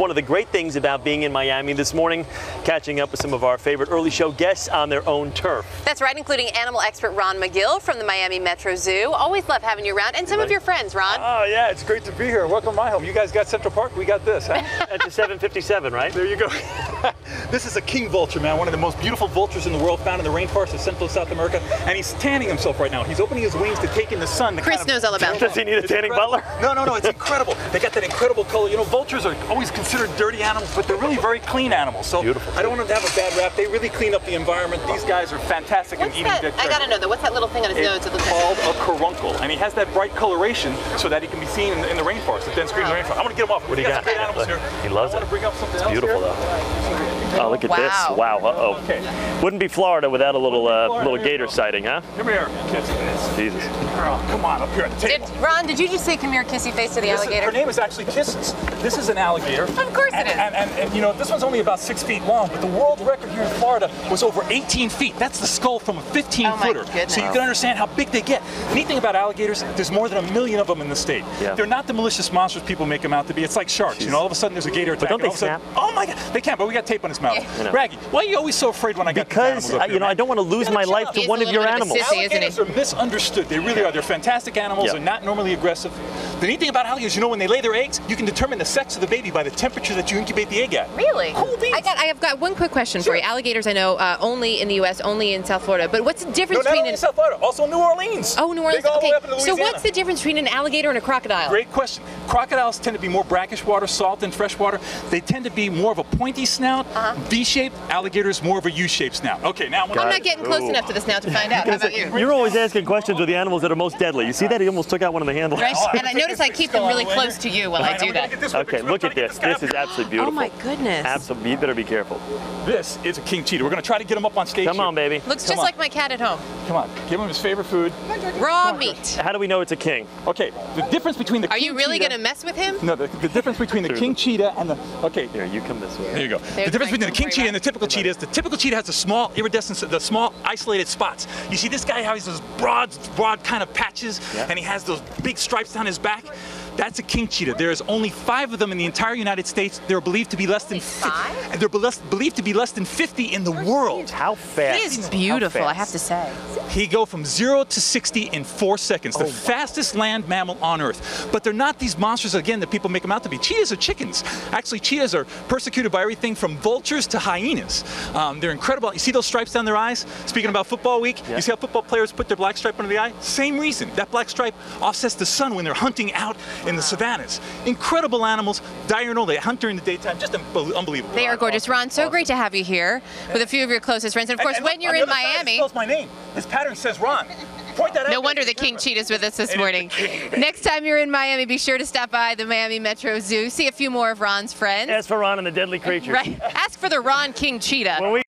one of the great things about being in Miami this morning, catching up with some of our favorite early show guests on their own turf. That's right, including animal expert Ron Mcgill from the Miami Metro Zoo. Always love having you around, and some of your friends, Ron. Oh, yeah, it's great to be here. Welcome to my home. You guys got Central Park, we got this, huh? That's a 757, right? There you go. This is a king vulture, man, one of the most beautiful vultures in the world, found in the rainforest of Central South America, and he's tanning himself right now. He's opening his wings to take in the sun. Chris knows all about that. Does he need a tanning butler? No, it's incredible. They got that incredible color. You know, vultures are always considered dirty animals, but they're really very clean animals. So beautiful. I don't want them to have a bad rap. They really clean up the environment. These guys are fantastic in eating dead I gotta know though, what's that little thing on his nose? It's called a caruncle, and he has that bright coloration so that he can be seen in the rainforest, the dense green rainforest. I want to get him off. What do you got? Great animals here. He loves I want to bring up something else beautiful here. though. Oh, look at this. Wow. Uh-oh. Okay. Wouldn't be Florida without a little gator sighting, huh? Come here, kissy. Jesus. Girl, come on up here at the table. Ron, did you just say come here, kissy face to the alligator? Her name is actually Kisses. This is an alligator. Of course it is. And you know, this one's only about 6 feet long, but the world record here in Florida was over 18 feet. That's the skull from a 15-footer. So you can understand how big they get. The neat thing about alligators, there's more than 1 million of them in the state. Yeah. They're not the malicious monsters people make them out to be. It's like sharks. You know, all of a sudden there's a gator attack. But don't they snap? Oh my God, they can't, but we got tape on his mouth. Yeah. Raggy, why are you always so afraid when I got Because, these animals up here, you know, man? I don't want to lose my life to one of your animals. Alligators are misunderstood. They really are. They're fantastic animals. They're not normally aggressive. The neat thing about alligators, you know, when they lay their eggs, you can determine the sex of the baby by the temperature that you incubate the egg at. Really? Cool beans. I have got one quick question for you. Alligators, I know, only in the U.S., only in South Florida. But what's the difference between... Not only in South Florida, also New Orleans. Oh, New Orleans. They go all the Okay, way up into so Louisiana. what's the difference between an alligator and a crocodile? Great question. Crocodiles tend to be more brackish water, salt than fresh water. They tend to be more of a pointy snout, V-shaped. Alligators more of a U-shaped snout. Okay, now I'm not getting close enough to this now to find out. How about you? You're always asking questions with the animals that are most deadly. You see that? He almost took out one of the handlers. Right? And I notice I keep them really close to you while I do that. Okay, look at this. This is absolutely beautiful. Oh my goodness. Absolutely. You better be careful. This is a King Cheetah. We're going to try to get him up on stage. Come on, baby. Looks just like my cat at home. Come on. Give him his favorite food. Raw meat. How do we know it's a king? Okay, the difference between the Are you really going to mess with him? No, the difference between the King Cheetah and the... Okay. Here, you come this way. There you go. The difference between the King Cheetah and the typical cheetah is the typical cheetah has the small iridescent, the small isolated spots. You see this guy, how he has those broad kind of patches, and he has those big stripes down his back? That's a King Cheetah. There's only 5 of them in the entire United States. They're believed to be less than 5? They're believed to be less than 50 in the world. How fast? He is beautiful, I have to say. He go from 0 to 60 in 4 seconds. The fastest land mammal on Earth. But they're not these monsters, again, that people make them out to be. Cheetahs are chickens. Actually, cheetahs are persecuted by everything from vultures to hyenas. They're incredible. You see those stripes down their eyes? Speaking about football week, you see how football players put their black stripe under the eye? Same reason. That black stripe offsets the sun when they're hunting out in the savannas. Incredible animals, diurnal, they hunt during the daytime, just unbelievable. They are gorgeous. Ron, so great to have you here with a few of your closest friends. And of course, when you're in Miami... It spells my name. This pattern says Ron. Point that out. No wonder the King Cheetah's with us this morning. Next time you're in Miami, be sure to stop by the Miami Metro Zoo, see a few more of Ron's friends. As for Ron and the deadly creatures. Right. Ask for the Ron King Cheetah.